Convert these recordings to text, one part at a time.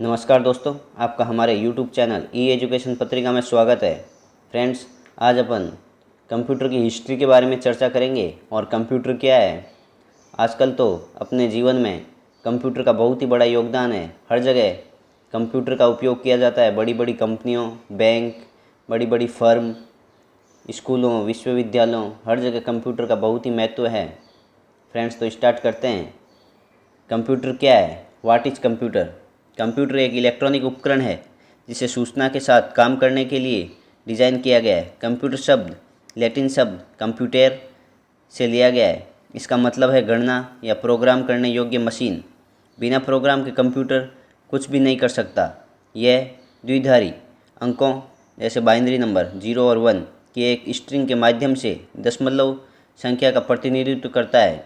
नमस्कार दोस्तों, आपका हमारे YouTube चैनल ई एजुकेशन पत्रिका में स्वागत है। फ्रेंड्स, आज अपन कंप्यूटर की हिस्ट्री के बारे में चर्चा करेंगे और कंप्यूटर क्या है। आजकल तो अपने जीवन में कंप्यूटर का बहुत ही बड़ा योगदान है। हर जगह कंप्यूटर का उपयोग किया जाता है। बड़ी बड़ी कंपनियों, बैंक, बड़ी बड़ी फर्म, स्कूलों, विश्वविद्यालयों, हर जगह कंप्यूटर का बहुत ही महत्व है। फ्रेंड्स, तो स्टार्ट करते हैं। कंप्यूटर क्या है? What is computer? कंप्यूटर एक इलेक्ट्रॉनिक उपकरण है जिसे सूचना के साथ काम करने के लिए डिज़ाइन किया गया है। कंप्यूटर शब्द लैटिन शब्द कंप्यूटर से लिया गया है। इसका मतलब है गणना या प्रोग्राम करने योग्य मशीन। बिना प्रोग्राम के कंप्यूटर कुछ भी नहीं कर सकता। यह द्विधारी अंकों जैसे बाइनरी नंबर 0 और 1 की एक स्ट्रिंग के माध्यम से दशमलव संख्या का प्रतिनिधित्व करता है।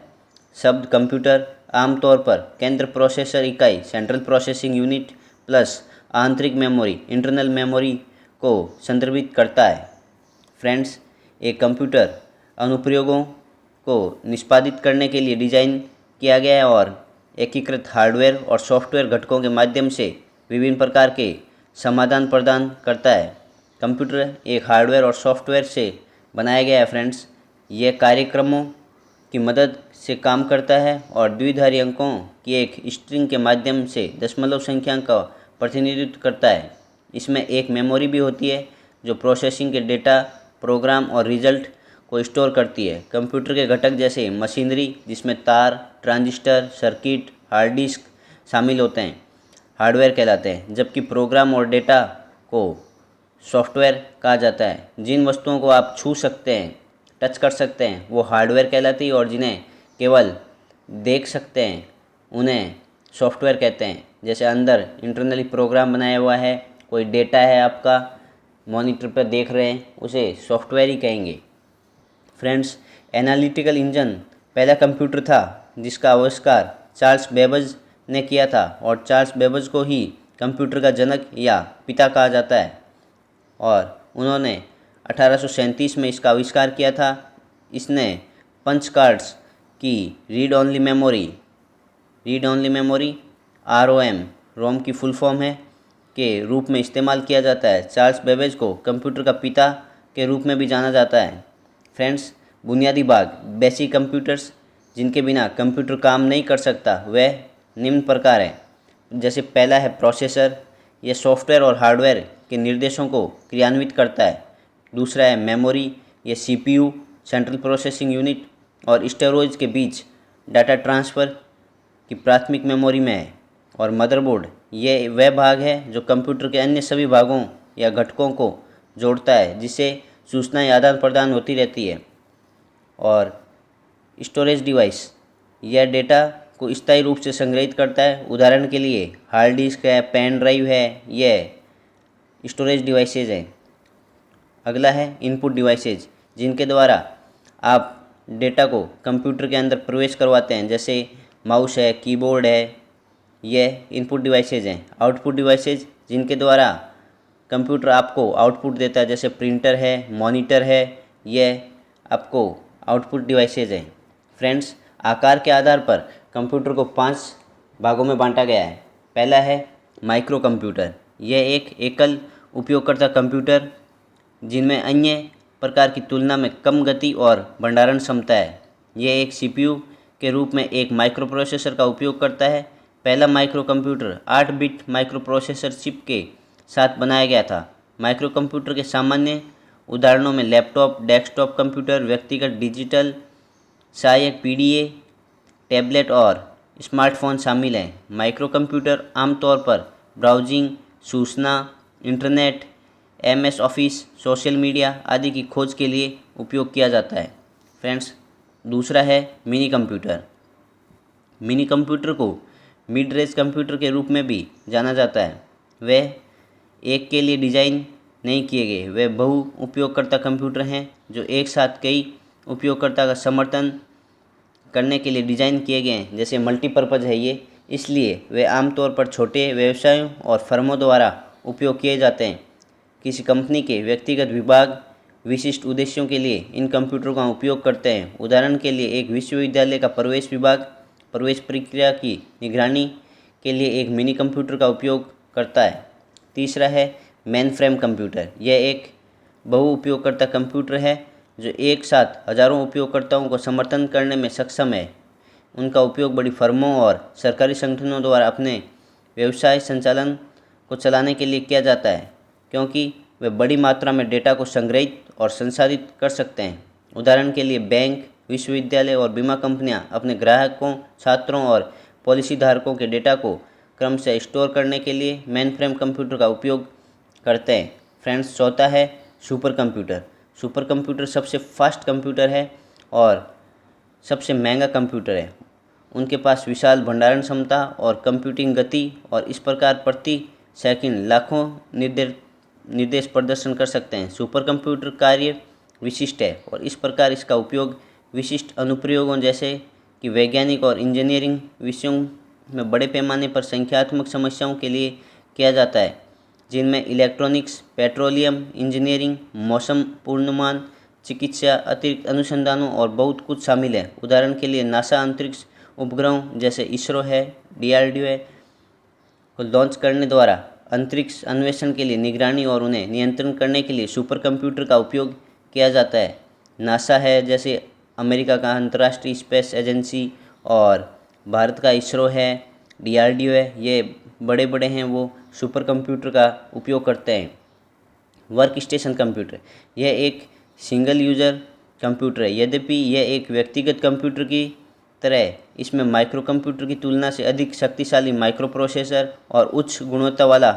शब्द कंप्यूटर आमतौर पर केंद्र प्रोसेसर इकाई सेंट्रल प्रोसेसिंग यूनिट प्लस आंतरिक मेमोरी इंटरनल मेमोरी को संदर्भित करता है। फ्रेंड्स, एक कंप्यूटर अनुप्रयोगों को निष्पादित करने के लिए डिज़ाइन किया गया है और एकीकृत हार्डवेयर और सॉफ्टवेयर घटकों के माध्यम से विभिन्न प्रकार के समाधान प्रदान करता है। कंप्यूटर एक हार्डवेयर और सॉफ्टवेयर से बनाया गया है। फ्रेंड्स, यह कार्यक्रमों की मदद से काम करता है और द्विधारी अंकों की एक स्ट्रिंग के माध्यम से दशमलव संख्या का प्रतिनिधित्व करता है। इसमें एक मेमोरी भी होती है जो प्रोसेसिंग के डेटा, प्रोग्राम और रिजल्ट को स्टोर करती है। कंप्यूटर के घटक जैसे मशीनरी जिसमें तार, ट्रांजिस्टर, सर्किट, हार्ड डिस्क शामिल होते हैं, हार्डवेयर कहलाते हैं, जबकि प्रोग्राम और डेटा को सॉफ्टवेयर कहा जाता है। जिन वस्तुओं को आप छू सकते हैं, टच कर सकते हैं, वो हार्डवेयर कहलाती है और जिन्हें केवल देख सकते हैं उन्हें सॉफ्टवेयर कहते हैं। जैसे अंदर इंटरनली प्रोग्राम बनाया हुआ है, कोई डेटा है आपका मॉनिटर पर देख रहे हैं, उसे सॉफ्टवेयर ही कहेंगे। फ्रेंड्स, एनालिटिकल इंजन पहला कंप्यूटर था जिसका आविष्कार चार्ल्स बेबज ने किया था और चार्ल्स बेबज को ही कंप्यूटर का जनक या पिता कहा जाता है और उन्होंने 1837 में इसका आविष्कार किया था। इसने पंच कार्ड्स की रीड ओनली मेमोरी रोम की फुल फॉर्म है के रूप में इस्तेमाल किया जाता है। चार्ल्स बेबेज को कंप्यूटर का पिता के रूप में भी जाना जाता है। फ्रेंड्स, बुनियादी भाग बेसिक कंप्यूटर्स जिनके बिना कंप्यूटर काम नहीं कर सकता वह निम्न प्रकार हैं। जैसे पहला है प्रोसेसर, यह सॉफ्टवेयर और हार्डवेयर के निर्देशों को क्रियान्वित करता है। दूसरा है मेमोरी, यह CPU सेंट्रल प्रोसेसिंग यूनिट और स्टोरेज के बीच डाटा ट्रांसफ़र की प्राथमिक मेमोरी में है। और मदरबोर्ड, यह वह भाग है जो कंप्यूटर के अन्य सभी भागों या घटकों को जोड़ता है जिससे सूचनाएं आदान प्रदान होती रहती है। और स्टोरेज डिवाइस, यह डेटा को स्थायी रूप से संग्रहित करता है। उदाहरण के लिए हार्ड डिस्क है, पेन ड्राइव है, यह स्टोरेज डिवाइसेज है। अगला है इनपुट डिवाइसेज जिनके द्वारा आप डेटा को कंप्यूटर के अंदर प्रवेश करवाते हैं। जैसे माउस है, कीबोर्ड है, यह इनपुट डिवाइसेज हैं। आउटपुट डिवाइसेज जिनके द्वारा कंप्यूटर आपको आउटपुट देता है, जैसे प्रिंटर है, मॉनिटर है, यह आपको आउटपुट डिवाइसेज हैं। फ्रेंड्स, आकार के आधार पर कंप्यूटर को 5 भागों में बांटा गया है। पहला है माइक्रो कंप्यूटर, यह एक एकल उपयोगकर्ता कंप्यूटर जिनमें अन्य प्रकार की तुलना में कम गति और भंडारण क्षमता है। यह एक CPU के रूप में एक माइक्रो प्रोसेसर का उपयोग करता है। पहला micro computer 8 bit micro processor chip के साथ बनाया गया था। माइक्रो कंप्यूटर के सामान्य उदाहरणों में लैपटॉप, डेस्कटॉप कंप्यूटर, व्यक्तिगत डिजिटल सहायक PDA, टैबलेट और स्मार्टफोन शामिल हैं। माइक्रो कंप्यूटर आमतौर पर ब्राउजिंग, सूचना, internet, MS office, social media आदि की खोज के लिए उपयोग किया जाता है। फ्रेंड्स, दूसरा है मिनी कंप्यूटर। मिनी कंप्यूटर को मिड रेंज कंप्यूटर के रूप में भी जाना जाता है। वे एक के लिए डिज़ाइन नहीं किए गए, वे बहु उपयोगकर्ता कंप्यूटर हैं जो एक साथ कई उपयोगकर्ता का समर्थन करने के लिए डिज़ाइन किए गए हैं। जैसे मल्टीपर्पज़ है ये, इसलिए वे आमतौर पर छोटे व्यवसायों और फर्मों द्वारा उपयोग किए जाते हैं। किसी कंपनी के व्यक्तिगत विभाग विशिष्ट उद्देश्यों के लिए इन कंप्यूटरों का उपयोग करते हैं। उदाहरण के लिए एक विश्वविद्यालय का प्रवेश विभाग प्रवेश प्रक्रिया की निगरानी के लिए एक मिनी कंप्यूटर का उपयोग करता है। तीसरा है मेन फ्रेम कंप्यूटर। यह एक बहु उपयोगकर्ता कंप्यूटर है जो एक साथ हजारों उपयोगकर्ताओं को समर्थन करने में सक्षम है। उनका उपयोग बड़ी फर्मों और सरकारी संगठनों द्वारा अपने व्यवसाय संचालन को चलाने के लिए किया जाता है, क्योंकि वे बड़ी मात्रा में डेटा को संग्रहित और संसाधित कर सकते हैं। उदाहरण के लिए बैंक, विश्वविद्यालय और बीमा कंपनियां अपने ग्राहकों, छात्रों और पॉलिसी धारकों के डेटा को क्रम से स्टोर करने के लिए मेन फ्रेम कंप्यूटर का उपयोग करते हैं। फ्रेंड्स, चौथा है सुपर कंप्यूटर। सुपर कंप्यूटर सबसे फास्ट कंप्यूटर है और सबसे महंगा कंप्यूटर है। उनके पास विशाल भंडारण क्षमता और कंप्यूटिंग गति और इस प्रकार प्रति सेकंड लाखों निर्देश प्रदर्शन कर सकते हैं। सुपर कंप्यूटर कार्य विशिष्ट है और इस प्रकार इसका उपयोग विशिष्ट अनुप्रयोगों जैसे कि वैज्ञानिक और इंजीनियरिंग विषयों में बड़े पैमाने पर संख्यात्मक समस्याओं के लिए किया जाता है, जिनमें इलेक्ट्रॉनिक्स, पेट्रोलियम इंजीनियरिंग, मौसम पूर्वानुमान, चिकित्सा, अतिरिक्त अनुसंधानों और बहुत कुछ शामिल है। उदाहरण के लिए नासा अंतरिक्ष उपग्रहों जैसे इसरो है, DRDO है को लॉन्च करने द्वारा अंतरिक्ष अन्वेषण के लिए निगरानी और उन्हें नियंत्रण करने के लिए सुपर कंप्यूटर का उपयोग किया जाता है। नासा है जैसे अमेरिका का अंतर्राष्ट्रीय स्पेस एजेंसी और भारत का इसरो है, DRDO है, ये बड़े बड़े हैं, वो सुपर कंप्यूटर का उपयोग करते हैं। वर्क स्टेशन कंप्यूटर, यह एक सिंगल यूजर कंप्यूटर है। यद्यपि यह एक व्यक्तिगत कंप्यूटर की तरह इसमें माइक्रो कंप्यूटर की तुलना से अधिक शक्तिशाली माइक्रो प्रोसेसर और उच्च गुणवत्ता वाला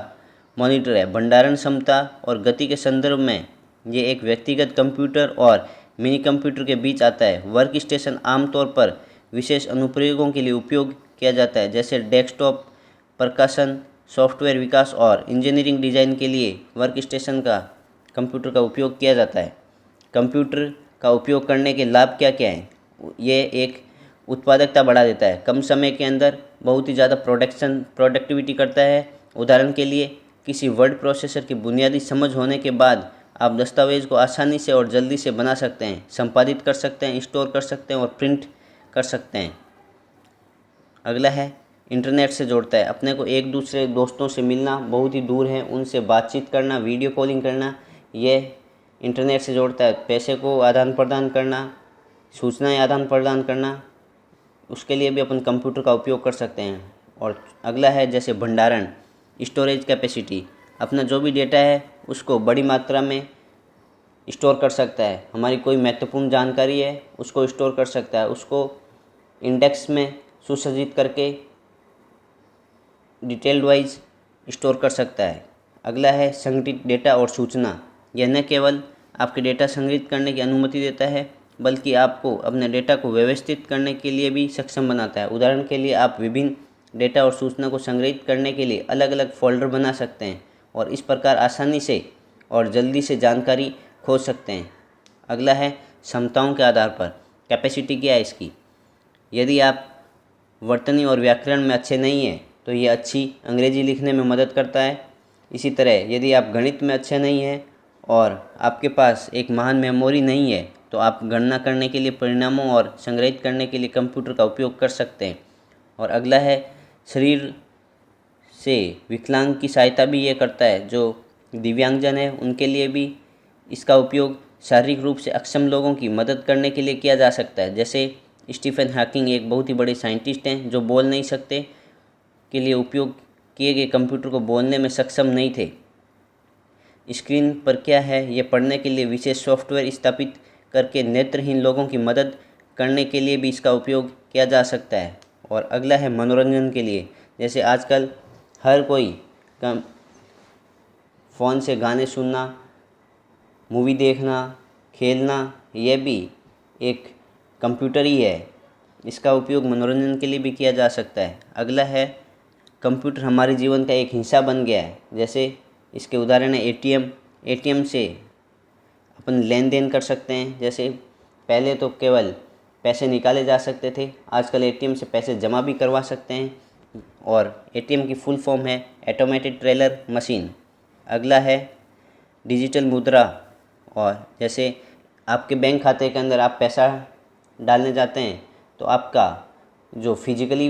मॉनिटर है। भंडारण क्षमता और गति के संदर्भ में ये एक व्यक्तिगत कंप्यूटर और मिनी कंप्यूटर के बीच आता है। वर्क स्टेशन आमतौर पर विशेष अनुप्रयोगों के लिए उपयोग किया जाता है, जैसे डेस्कटॉप, प्रकाशन, सॉफ्टवेयर विकास और इंजीनियरिंग डिजाइन के लिए वर्क स्टेशन का कंप्यूटर का उपयोग किया जाता है। कंप्यूटर का उपयोग करने के लाभ क्या क्या हैं? ये एक उत्पादकता बढ़ा देता है, कम समय के अंदर बहुत ही ज़्यादा प्रोडक्टिविटी करता है। उदाहरण के लिए किसी वर्ड प्रोसेसर की बुनियादी समझ होने के बाद आप दस्तावेज़ को आसानी से और जल्दी से बना सकते हैं, संपादित कर सकते हैं, स्टोर कर सकते हैं और प्रिंट कर सकते हैं। अगला है इंटरनेट से जोड़ता है। अपने को एक दूसरे दोस्तों से मिलना, बहुत ही दूर हैं उनसे बातचीत करना, वीडियो कॉलिंग करना, ये इंटरनेट से जोड़ता है। पैसे को आदान प्रदान करना, सूचनाएं आदान प्रदान करना, उसके लिए भी अपन कंप्यूटर का उपयोग कर सकते हैं। और अगला है जैसे भंडारण, स्टोरेज कैपेसिटी। अपना जो भी डेटा है उसको बड़ी मात्रा में स्टोर कर सकता है। हमारी कोई महत्वपूर्ण जानकारी है उसको स्टोर कर सकता है, उसको इंडेक्स में सुसज्जित करके डिटेल्ड वाइज स्टोर कर सकता है। अगला है संगठित डेटा और सूचना। यह न केवल आपके डेटा संग्रहित करने की अनुमति देता है, बल्कि आपको अपने डेटा को व्यवस्थित करने के लिए भी सक्षम बनाता है। उदाहरण के लिए आप विभिन्न डेटा और सूचना को संग्रहित करने के लिए अलग अलग फोल्डर बना सकते हैं और इस प्रकार आसानी से और जल्दी से जानकारी खोज सकते हैं। अगला है क्षमताओं के आधार पर कैपेसिटी क्या है इसकी। यदि आप वर्तनी और व्याकरण में अच्छे नहीं हैं तो ये अच्छी अंग्रेजी लिखने में मदद करता है। इसी तरह यदि आप गणित में अच्छे नहीं हैं और आपके पास एक महान मेमोरी नहीं है तो आप गणना करने के लिए, परिणामों और संग्रहित करने के लिए कंप्यूटर का उपयोग कर सकते हैं। और अगला है शरीर से विकलांग की सहायता भी ये करता है। जो दिव्यांगजन है उनके लिए भी इसका उपयोग शारीरिक रूप से अक्षम लोगों की मदद करने के लिए किया जा सकता है। जैसे स्टीफन हॉकिंग एक बहुत ही बड़े साइंटिस्ट हैं जो बोल नहीं सकते, के लिए उपयोग किए गए कंप्यूटर को बोलने में सक्षम नहीं थे। स्क्रीन पर क्या है ये पढ़ने के लिए विशेष सॉफ्टवेयर स्थापित करके नेत्रहीन लोगों की मदद करने के लिए भी इसका उपयोग किया जा सकता है। और अगला है मनोरंजन के लिए। जैसे आजकल हर कोई फ़ोन से गाने सुनना, मूवी देखना, खेलना, यह भी एक कंप्यूटर ही है। इसका उपयोग मनोरंजन के लिए भी किया जा सकता है। अगला है कंप्यूटर हमारे जीवन का एक हिस्सा बन गया है। जैसे इसके उदाहरण है एटीएम से अपन लेन देन कर सकते हैं। जैसे पहले तो केवल पैसे निकाले जा सकते थे, आजकल एटीएम से पैसे जमा भी करवा सकते हैं। और एटीएम की फुल फॉर्म है ऑटोमेटेड टेलर मशीन। अगला है डिजिटल मुद्रा। और जैसे आपके बैंक खाते के अंदर आप पैसा डालने जाते हैं तो आपका जो फिजिकली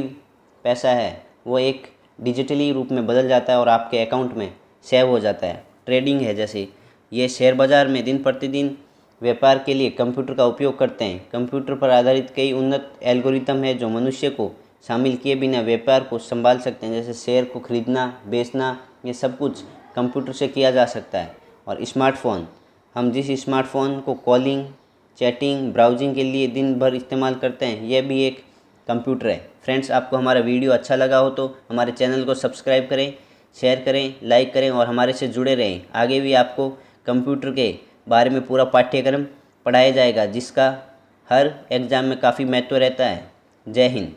पैसा है वो एक डिजिटली रूप में बदल जाता है और आपके अकाउंट में सेव हो जाता है। ट्रेडिंग है जैसे ये शेयर बाज़ार में दिन प्रतिदिन व्यापार के लिए कंप्यूटर का उपयोग करते हैं। कंप्यूटर पर आधारित कई उन्नत एल्गोरिथम है जो मनुष्य को शामिल किए बिना व्यापार को संभाल सकते हैं। जैसे शेयर को खरीदना, बेचना, ये सब कुछ कंप्यूटर से किया जा सकता है। और स्मार्टफ़ोन, हम जिस स्मार्टफ़ोन को कॉलिंग, चैटिंग, ब्राउजिंग के लिए दिन भर इस्तेमाल करते हैं, यह भी एक कंप्यूटर है। फ्रेंड्स, आपको हमारा वीडियो अच्छा लगा हो तो हमारे चैनल को सब्सक्राइब करें, शेयर करें, लाइक करें और हमारे से जुड़े रहें। आगे भी आपको कंप्यूटर के बारे में पूरा पाठ्यक्रम पढ़ाया जाएगा जिसका हर एग्ज़ाम में काफ़ी महत्व रहता है। जय हिंद।